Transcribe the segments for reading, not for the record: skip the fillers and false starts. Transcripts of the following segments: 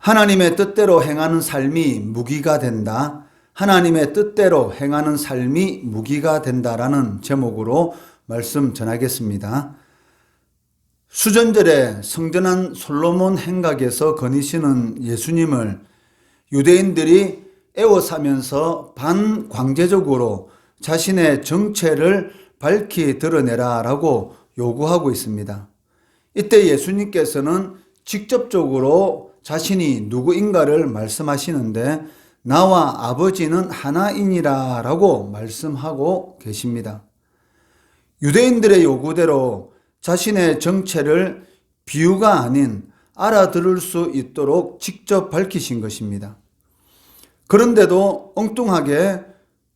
하나님의 뜻대로 행하는 삶이 무기가 된다. 하나님의 뜻대로 행하는 삶이 무기가 된다라는 제목으로 말씀 전하겠습니다. 수전절에 성전한 솔로몬 행각에서 거니시는 예수님을 유대인들이 애워싸면서 반광제적으로 자신의 정체를 밝히 드러내라라고 요구하고 있습니다. 이때 예수님께서는 직접적으로 자신이 누구인가를 말씀하시는데 나와 아버지는 하나이니라 라고 말씀하고 계십니다. 유대인들의 요구대로 자신의 정체를 비유가 아닌 알아들을 수 있도록 직접 밝히신 것입니다. 그런데도 엉뚱하게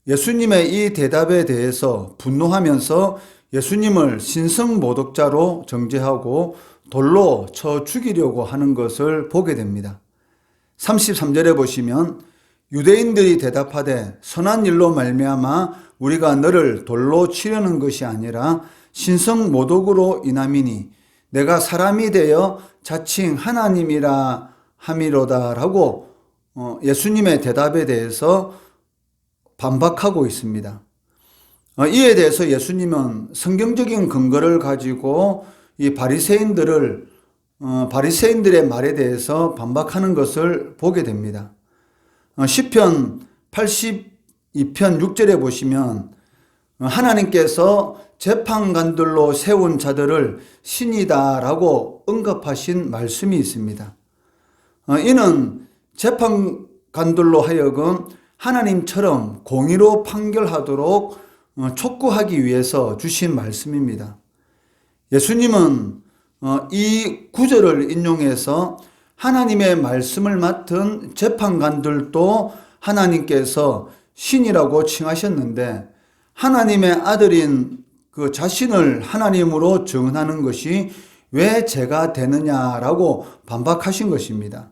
예수님의 이 대답에 대해서 분노하면서 예수님을 신성모독자로 정죄하고 돌로 쳐 죽이려고 하는 것을 보게 됩니다. 33절에 보시면 유대인들이 대답하되 선한 일로 말미암아 우리가 너를 돌로 치려는 것이 아니라 신성모독으로 인함이니 내가 사람이 되어 자칭 하나님이라 함이로다라고 예수님의 대답에 대해서 반박하고 있습니다. 이에 대해서 예수님은 성경적인 근거를 가지고 이 바리새인들의 말에 대해서 반박하는 것을 보게 됩니다. 시편 82편 6절에 보시면 하나님께서 재판관들로 세운 자들을 신이다라고 언급하신 말씀이 있습니다. 이는 재판관들로 하여금 하나님처럼 공의로 판결하도록 촉구하기 위해서 주신 말씀입니다. 예수님은 이 구절을 인용해서 하나님의 말씀을 맡은 재판관들도 하나님께서 신이라고 칭하셨는데 하나님의 아들인 그 자신을 하나님으로 증언하는 것이 왜 죄가 되느냐라고 반박하신 것입니다.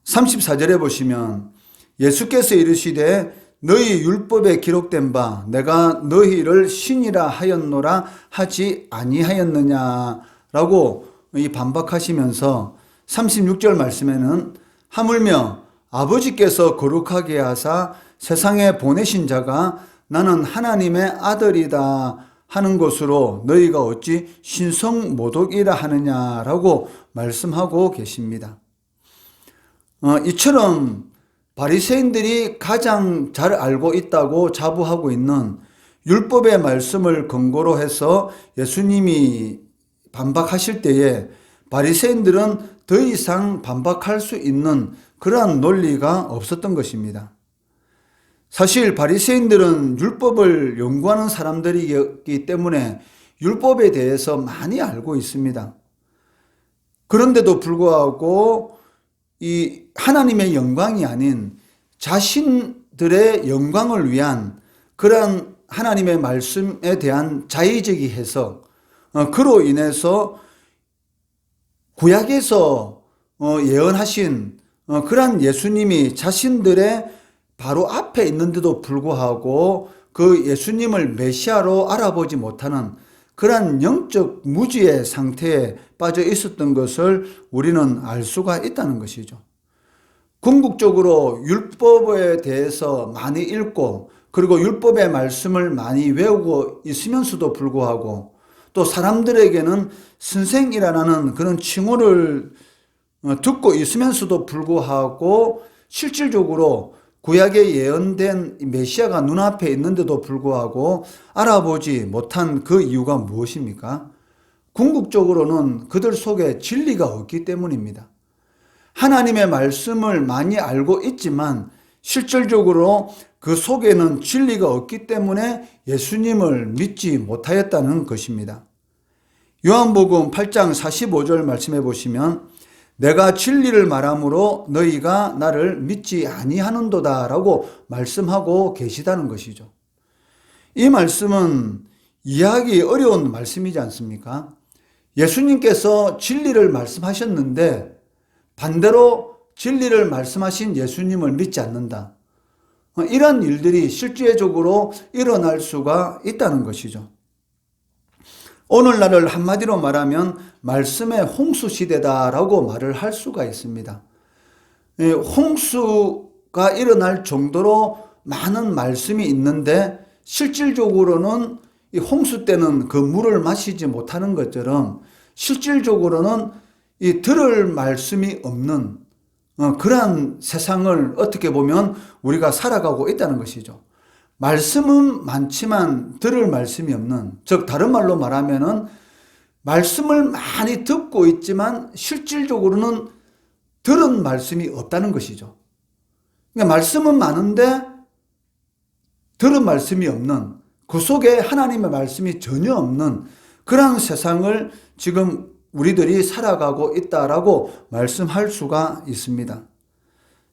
34절에 보시면 예수께서 이르시되 너희 율법에 기록된 바 내가 너희를 신이라 하였노라 하지 아니하였느냐라고 반박하시면서 36절 말씀에는 하물며 아버지께서 거룩하게 하사 세상에 보내신 자가 나는 하나님의 아들이다 하는 것으로 너희가 어찌 신성모독이라 하느냐라고 말씀하고 계십니다. 이처럼 바리새인들이 가장 잘 알고 있다고 자부하고 있는 율법의 말씀을 근거로 해서 예수님이 반박하실 때에 바리새인들은 더 이상 반박할 수 있는 그러한 논리가 없었던 것입니다. 사실 바리새인들은 율법을 연구하는 사람들이기 때문에 율법에 대해서 많이 알고 있습니다. 그런데도 불구하고 이 하나님의 영광이 아닌 자신들의 영광을 위한 그러한 하나님의 말씀에 대한 자의적인 해석, 그로 인해서 구약에서 예언하신 그러한 예수님이 자신들의 바로 앞에 있는데도 불구하고 그 예수님을 메시아로 알아보지 못하는 그러한 영적 무지의 상태에 빠져 있었던 것을 우리는 알 수가 있다는 것이죠. 궁극적으로 율법에 대해서 많이 읽고 그리고 율법의 말씀을 많이 외우고 있으면서도 불구하고 또 사람들에게는 선생이라는 그런 칭호를 듣고 있으면서도 불구하고 실질적으로 구약에 예언된 메시아가 눈앞에 있는데도 불구하고 알아보지 못한 그 이유가 무엇입니까? 궁극적으로는 그들 속에 진리가 없기 때문입니다. 하나님의 말씀을 많이 알고 있지만 실질적으로 그 속에는 진리가 없기 때문에 예수님을 믿지 못하였다는 것입니다. 요한복음 8장 45절 말씀해 보시면 내가 진리를 말함으로 너희가 나를 믿지 아니하는도다 라고 말씀하고 계시다는 것이죠. 이 말씀은 이해하기 어려운 말씀이지 않습니까? 예수님께서 진리를 말씀하셨는데 반대로 진리를 말씀하신 예수님을 믿지 않는다. 이런 일들이 실제적으로 일어날 수가 있다는 것이죠. 오늘날을 한마디로 말하면 말씀의 홍수 시대다라고 말을 할 수가 있습니다. 홍수가 일어날 정도로 많은 말씀이 있는데 실질적으로는 이 홍수 때는 그 물을 마시지 못하는 것처럼 실질적으로는 이 들을 말씀이 없는 그러한 세상을 어떻게 보면 우리가 살아가고 있다는 것이죠. 말씀은 많지만 들을 말씀이 없는, 즉 다른 말로 말하면은 말씀을 많이 듣고 있지만 실질적으로는 들은 말씀이 없다는 것이죠. 그러니까 말씀은 많은데 들은 말씀이 없는, 그 속에 하나님의 말씀이 전혀 없는 그런 세상을 지금 우리들이 살아가고 있다라고 말씀할 수가 있습니다.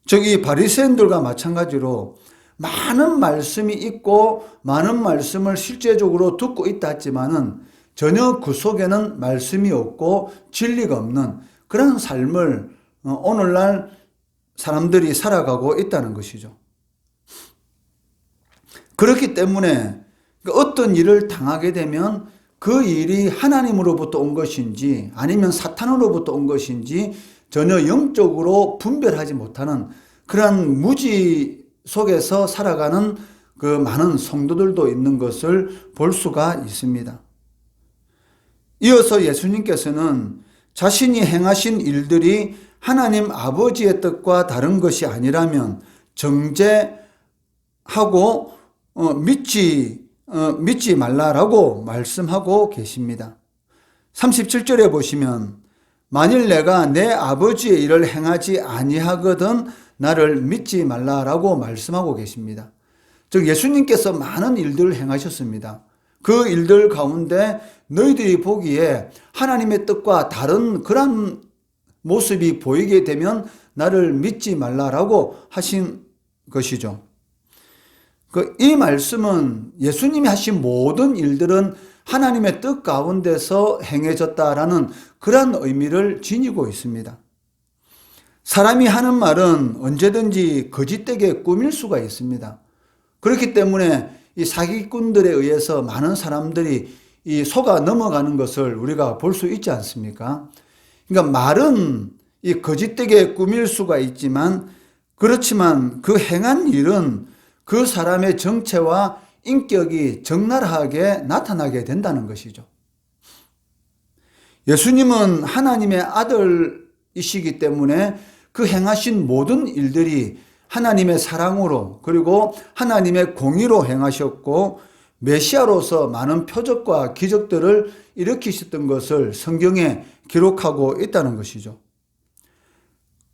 즉 이 바리새인들과 마찬가지로 많은 말씀이 있고 많은 말씀을 실제적으로 듣고 있다 했지만은 전혀 그 속에는 말씀이 없고 진리가 없는 그런 삶을 오늘날 사람들이 살아가고 있다는 것이죠. 그렇기 때문에 어떤 일을 당하게 되면 그 일이 하나님으로부터 온 것인지 아니면 사탄으로부터 온 것인지 전혀 영적으로 분별하지 못하는 그러한 무지 속에서 살아가는 그 많은 성도들도 있는 것을 볼 수가 있습니다. 이어서 예수님께서는 자신이 행하신 일들이 하나님 아버지의 뜻과 다른 것이 아니라면 정죄하고 믿지 말라라고 말씀하고 계십니다. 37절에 보시면 만일 내가 내 아버지의 일을 행하지 아니하거든 나를 믿지 말라라고 말씀하고 계십니다. 즉 예수님께서 많은 일들을 행하셨습니다. 그 일들 가운데 너희들이 보기에 하나님의 뜻과 다른 그런 모습이 보이게 되면 나를 믿지 말라라고 하신 것이죠. 이 말씀은 예수님이 하신 모든 일들은 하나님의 뜻 가운데서 행해졌다라는 그런 의미를 지니고 있습니다. 사람이 하는 말은 언제든지 거짓되게 꾸밀 수가 있습니다. 그렇기 때문에 이 사기꾼들에 의해서 많은 사람들이 이 속아 넘어가는 것을 우리가 볼 수 있지 않습니까? 그러니까 말은 이 거짓되게 꾸밀 수가 있지만 그렇지만 그 행한 일은 그 사람의 정체와 인격이 적나라하게 나타나게 된다는 것이죠. 예수님은 하나님의 아들이시기 때문에 그 행하신 모든 일들이 하나님의 사랑으로 그리고 하나님의 공의로 행하셨고 메시아로서 많은 표적과 기적들을 일으키셨던 것을 성경에 기록하고 있다는 것이죠.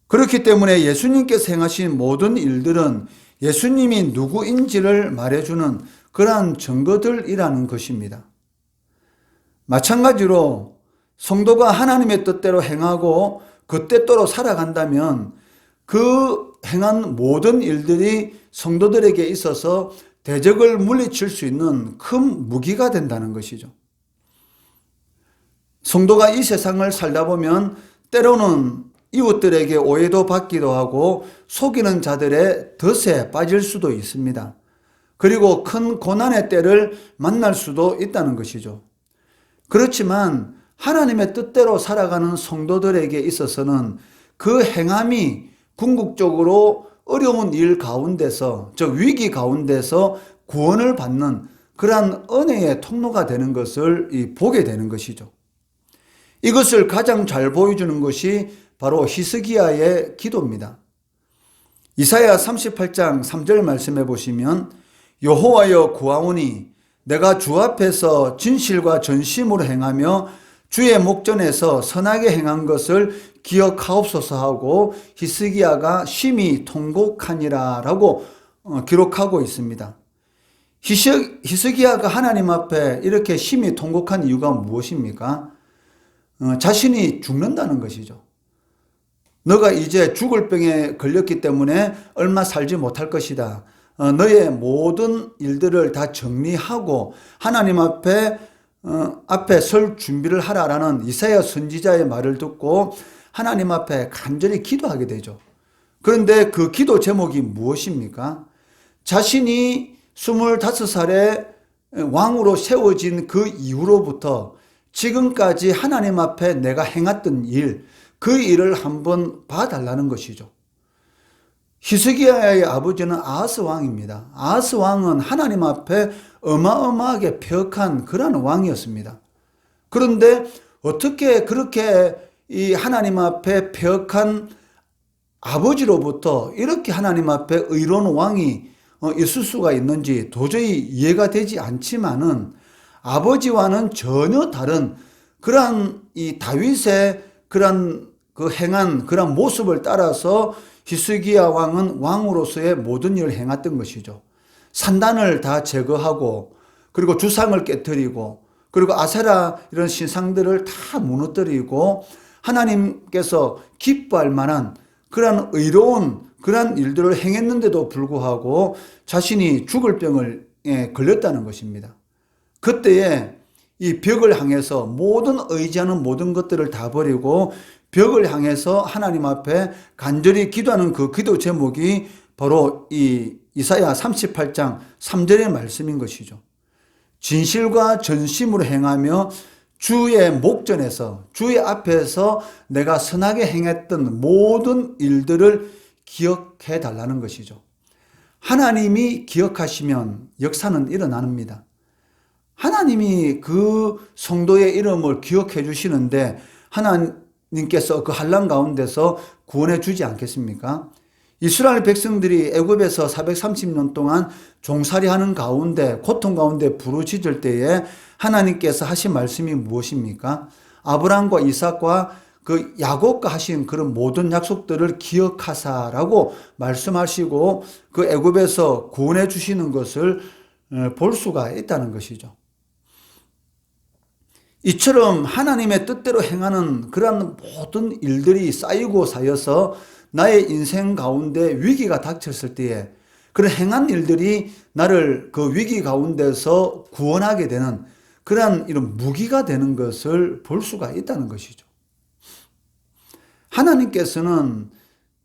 그렇기 때문에 예수님께서 행하신 모든 일들은 예수님이 누구인지를 말해주는 그러한 증거들이라는 것입니다. 마찬가지로 성도가 하나님의 뜻대로 행하고 그 뜻대로 살아간다면 그 행한 모든 일들이 성도들에게 있어서 대적을 물리칠 수 있는 큰 무기가 된다는 것이죠. 성도가 이 세상을 살다 보면 때로는 이웃들에게 오해도 받기도 하고 속이는 자들의 덫에 빠질 수도 있습니다. 그리고 큰 고난의 때를 만날 수도 있다는 것이죠. 그렇지만 하나님의 뜻대로 살아가는 성도들에게 있어서는 그 행함이 궁극적으로 어려운 일 가운데서, 즉 위기 가운데서 구원을 받는 그러한 은혜의 통로가 되는 것을 보게 되는 것이죠. 이것을 가장 잘 보여주는 것이 바로 히스기야의 기도입니다. 이사야 38장 3절 말씀해 보시면 여호와여 구하오니 내가 주 앞에서 진실과 전심으로 행하며 주의 목전에서 선하게 행한 것을 기억하옵소서 하고 히스기야가 심히 통곡하니라 라고 기록하고 있습니다. 히스기야가 하나님 앞에 이렇게 심히 통곡한 이유가 무엇입니까? 자신이 죽는다는 것이죠. 너가 이제 죽을 병에 걸렸기 때문에 얼마 살지 못할 것이다. 너의 모든 일들을 다 정리하고 하나님 앞에 설 준비를 하라라는 이사야 선지자의 말을 듣고 하나님 앞에 간절히 기도하게 되죠. 그런데 그 기도 제목이 무엇입니까? 자신이 25살에 왕으로 세워진 그 이후로부터 지금까지 하나님 앞에 내가 행했던 일, 그 일을 한번 봐달라는 것이죠. 히스기야의 아버지는 아하스 왕입니다. 아하스 왕은 하나님 앞에 어마어마하게 폐역한 그런 왕이었습니다. 그런데 어떻게 그렇게 이 하나님 앞에 폐역한 아버지로부터 이렇게 하나님 앞에 의로운 왕이 있을 수가 있는지 도저히 이해가 되지 않지만은, 아버지와는 전혀 다른 그러한 이 다윗의 그런 그 행한 그런 모습을 따라서 히스기야 왕은 왕으로서의 모든 일을 행했던 것이죠. 산단을 다 제거하고, 그리고 주상을 깨뜨리고, 그리고 아세라 이런 신상들을 다 무너뜨리고, 하나님께서 기뻐할 만한 그러한 의로운 그러한 일들을 행했는데도 불구하고 자신이 죽을 병을 걸렸다는 것입니다. 그때에 이 벽을 향해서 모든 의지하는 모든 것들을 다 버리고 벽을 향해서 하나님 앞에 간절히 기도하는 그 기도 제목이 바로 이 이사야 38장 3절의 말씀인 것이죠. 진실과 전심으로 행하며 주의 목전에서, 주의 앞에서 내가 선하게 행했던 모든 일들을 기억해 달라는 것이죠. 하나님이 기억하시면 역사는 일어납니다. 하나님이 그 성도의 이름을 기억해 주시는데 하나님께서 그 환난 가운데서 구원해 주지 않겠습니까? 이스라엘 백성들이 애굽에서 430년 동안 종살이하는 가운데, 고통 가운데 부르짖을 때에 하나님께서 하신 말씀이 무엇입니까? 아브라함과 이삭과 그 야곱과 하신 그런 모든 약속들을 기억하사라고 말씀하시고 그 애굽에서 구원해 주시는 것을 볼 수가 있다는 것이죠. 이처럼 하나님의 뜻대로 행하는 그러한 모든 일들이 쌓이고 쌓여서 나의 인생 가운데 위기가 닥쳤을 때에 그런 행한 일들이 나를 그 위기 가운데서 구원하게 되는 그러한 이런 무기가 되는 것을 볼 수가 있다는 것이죠. 하나님께서는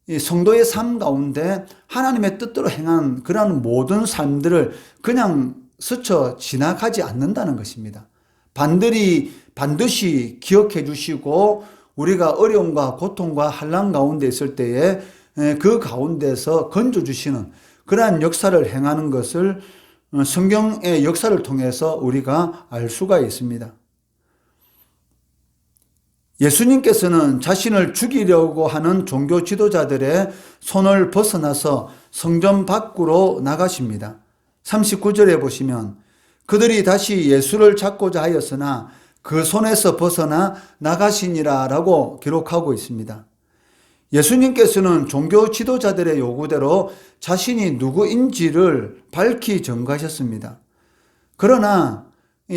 이 성도의 삶 가운데 하나님의 뜻대로 행한 그러한 모든 삶들을 그냥 스쳐 지나가지 않는다는 것입니다. 반드시 기억해 주시고 우리가 어려움과 고통과 환난 가운데 있을 때에 그 가운데서 건져주시는 그러한 역사를 행하는 것을 성경의 역사를 통해서 우리가 알 수가 있습니다. 예수님께서는 자신을 죽이려고 하는 종교 지도자들의 손을 벗어나서 성전 밖으로 나가십니다. 39절에 보시면 그들이 다시 예수를 잡고자 하였으나 그 손에서 벗어나 나가시니라 라고 기록하고 있습니다. 예수님께서는 종교 지도자들의 요구대로 자신이 누구인지를 밝히 전가하셨습니다. 그러나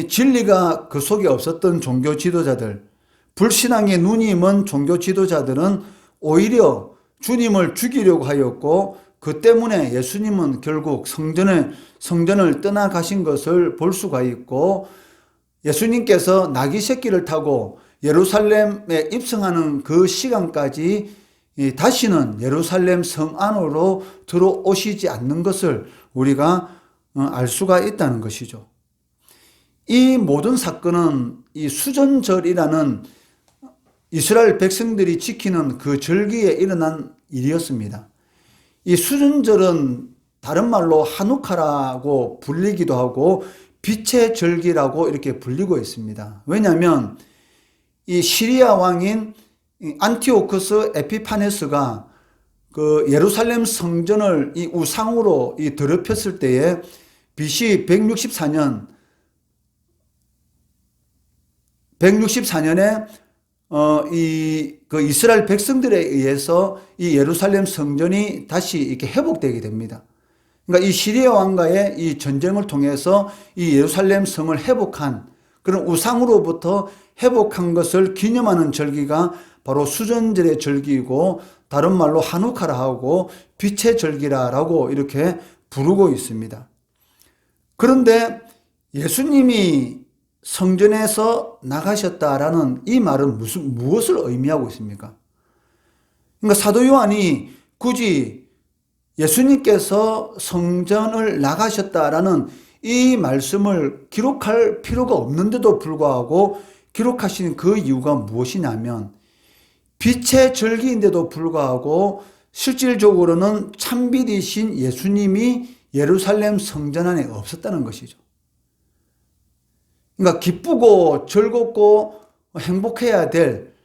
진리가 그 속에 없었던 종교 지도자들, 불신앙의 눈이 먼 종교 지도자들은 오히려 주님을 죽이려고 하였고 그 때문에 예수님은 결국 성전을 떠나가신 것을 볼 수가 있고, 예수님께서 나귀 새끼를 타고 예루살렘에 입성하는 그 시간까지 다시는 예루살렘 성 안으로 들어오시지 않는 것을 우리가 알 수가 있다는 것이죠. 이 모든 사건은 이 수전절이라는 이스라엘 백성들이 지키는 그 절기에 일어난 일이었습니다. 이 수전절은 다른 말로 하누카라고 불리기도 하고 빛의 절기라고 이렇게 불리고 있습니다. 왜냐하면 이 시리아 왕인 안티오쿠스 에피파네스가 그 예루살렘 성전을 이 우상으로 더럽혔을 때에 BC 164년에 그 이스라엘 백성들에 의해서 이 예루살렘 성전이 다시 이렇게 회복되게 됩니다. 그러니까 이 시리아 왕과의 이 전쟁을 통해서 이 예루살렘 성을 회복한 그런 우상으로부터 회복한 것을 기념하는 절기가 바로 수전절의 절기이고, 다른 말로 하누카라 하고 빛의 절기라고 이렇게 부르고 있습니다. 그런데 예수님이 성전에서 나가셨다라는 이 말은 무엇을 의미하고 있습니까? 그러니까 사도 요한이 굳이 예수님께서 성전을 나가셨다라는 이 말씀을 기록할 필요가 없는데도 불구하고 기록하신 그 이유가 무엇이냐면, 빛의 절기인데도 불구하고 실질적으로는 참빛이신 예수님이 예루살렘 성전 안에 없었다는 것이죠. 그러니까 기쁘고 즐겁고 행복해야 될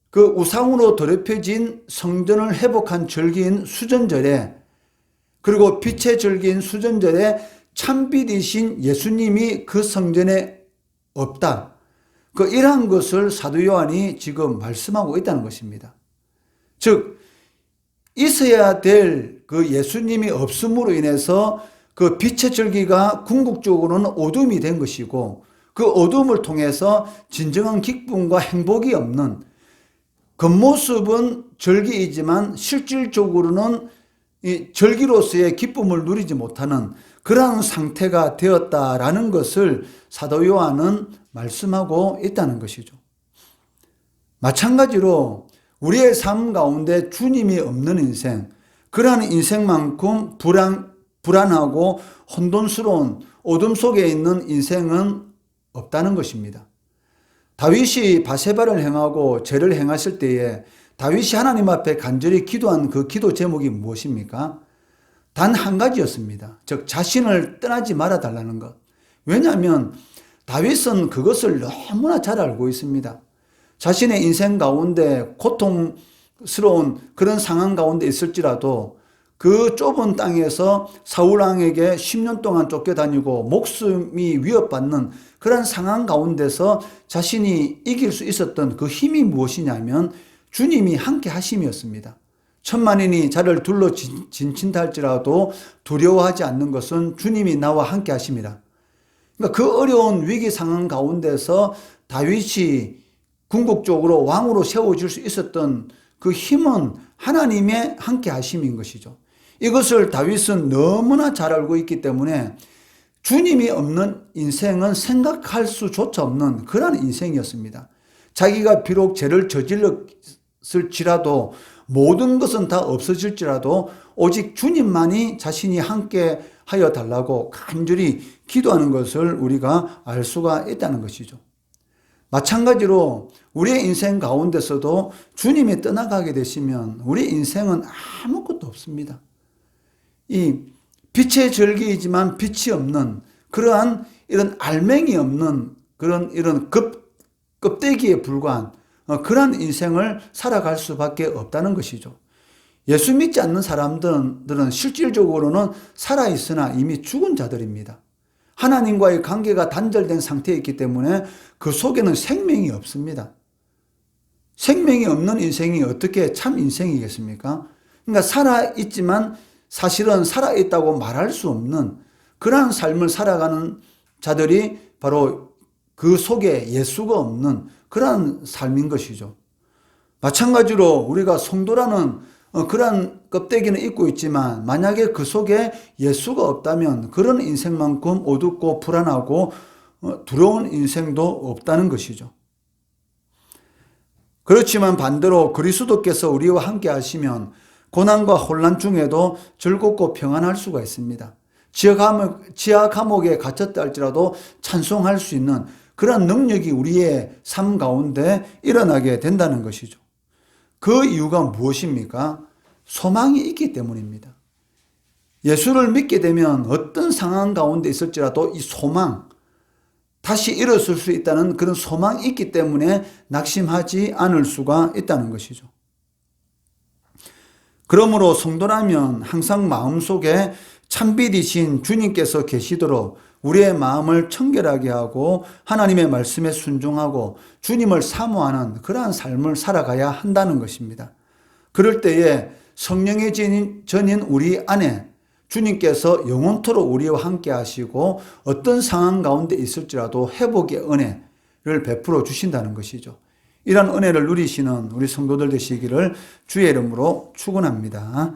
그 우상으로 더럽혀진 성전을 회복한 절기인 수전절에, 그리고 빛의 절기인 수전절에 참빛이신 예수님이 그 성전에 없다. 이러한 것을 사도 요한이 지금 말씀하고 있다는 것입니다. 즉, 있어야 될 그 예수님이 없음으로 인해서 그 빛의 절기가 궁극적으로는 어둠이 된 것이고, 그 어둠을 통해서 진정한 기쁨과 행복이 없는, 겉모습은 절기이지만 실질적으로는 이 절기로서의 기쁨을 누리지 못하는 그러한 상태가 되었다라는 것을 사도 요한은 말씀하고 있다는 것이죠. 마찬가지로 우리의 삶 가운데 주님이 없는 인생, 그러한 인생만큼 불안하고 혼돈스러운 어둠 속에 있는 인생은 없다는 것입니다. 다윗이 바세바를 행하고 죄를 행했을 때에 다윗이 하나님 앞에 간절히 기도한 그 기도 제목이 무엇입니까? 단 한 가지였습니다. 즉, 자신을 떠나지 말아달라는 것. 왜냐하면 다윗은 그것을 너무나 잘 알고 있습니다. 자신의 인생 가운데 고통스러운 그런 상황 가운데 있을지라도 그 좁은 땅에서 사울왕에게 10년 동안 쫓겨다니고 목숨이 위협받는 그런 상황 가운데서 자신이 이길 수 있었던 그 힘이 무엇이냐면 주님이 함께 하심이었습니다. 천만인이 자를 둘러 진친다 할지라도 두려워하지 않는 것은 주님이 나와 함께 하심이라. 그러니까 그 어려운 위기 상황 가운데서 다윗이 궁극적으로 왕으로 세워질 수 있었던 그 힘은 하나님의 함께 하심인 것이죠. 이것을 다윗은 너무나 잘 알고 있기 때문에 주님이 없는 인생은 생각할 수조차 없는 그런 인생이었습니다. 자기가 비록 죄를 저질렀을지라도 모든 것은 다 없어질지라도 오직 주님만이 자신이 함께 하여 달라고 간절히 기도하는 것을 우리가 알 수가 있다는 것이죠. 마찬가지로 우리의 인생 가운데서도 주님이 떠나가게 되시면 우리 인생은 아무것도 없습니다. 이 빛의 절기이지만 빛이 없는 그러한 이런 알맹이 없는 그런 이런 껍데기에 불과한 그러한 인생을 살아갈 수밖에 없다는 것이죠. 예수 믿지 않는 사람들은 실질적으로는 살아있으나 이미 죽은 자들입니다. 하나님과의 관계가 단절된 상태에 있기 때문에 그 속에는 생명이 없습니다. 생명이 없는 인생이 어떻게 참 인생이겠습니까? 그러니까 살아있지만 사실은 살아있다고 말할 수 없는 그러한 삶을 살아가는 자들이 바로 그 속에 예수가 없는 그러한 삶인 것이죠. 마찬가지로 우리가 성도라는 그러한 껍데기는 입고 있지만 만약에 그 속에 예수가 없다면 그런 인생만큼 어둡고 불안하고 두려운 인생도 없다는 것이죠. 그렇지만 반대로 그리스도께서 우리와 함께 하시면 고난과 혼란 중에도 즐겁고 평안할 수가 있습니다. 지하 감옥에 갇혔다 할지라도 찬송할 수 있는 그런 능력이 우리의 삶 가운데 일어나게 된다는 것이죠. 그 이유가 무엇입니까? 소망이 있기 때문입니다. 예수를 믿게 되면 어떤 상황 가운데 있을지라도 이 소망, 다시 일어설 수 있다는 그런 소망이 있기 때문에 낙심하지 않을 수가 있다는 것이죠. 그러므로 성도라면 항상 마음속에 참빛이신 주님께서 계시도록 우리의 마음을 청결하게 하고 하나님의 말씀에 순종하고 주님을 사모하는 그러한 삶을 살아가야 한다는 것입니다. 그럴 때에 성령의 전인 우리 안에 주님께서 영원토록 우리와 함께 하시고 어떤 상황 가운데 있을지라도 회복의 은혜를 베풀어 주신다는 것이죠. 이런 은혜를 누리시는 우리 성도들 되시기를 주의 이름으로 축원합니다.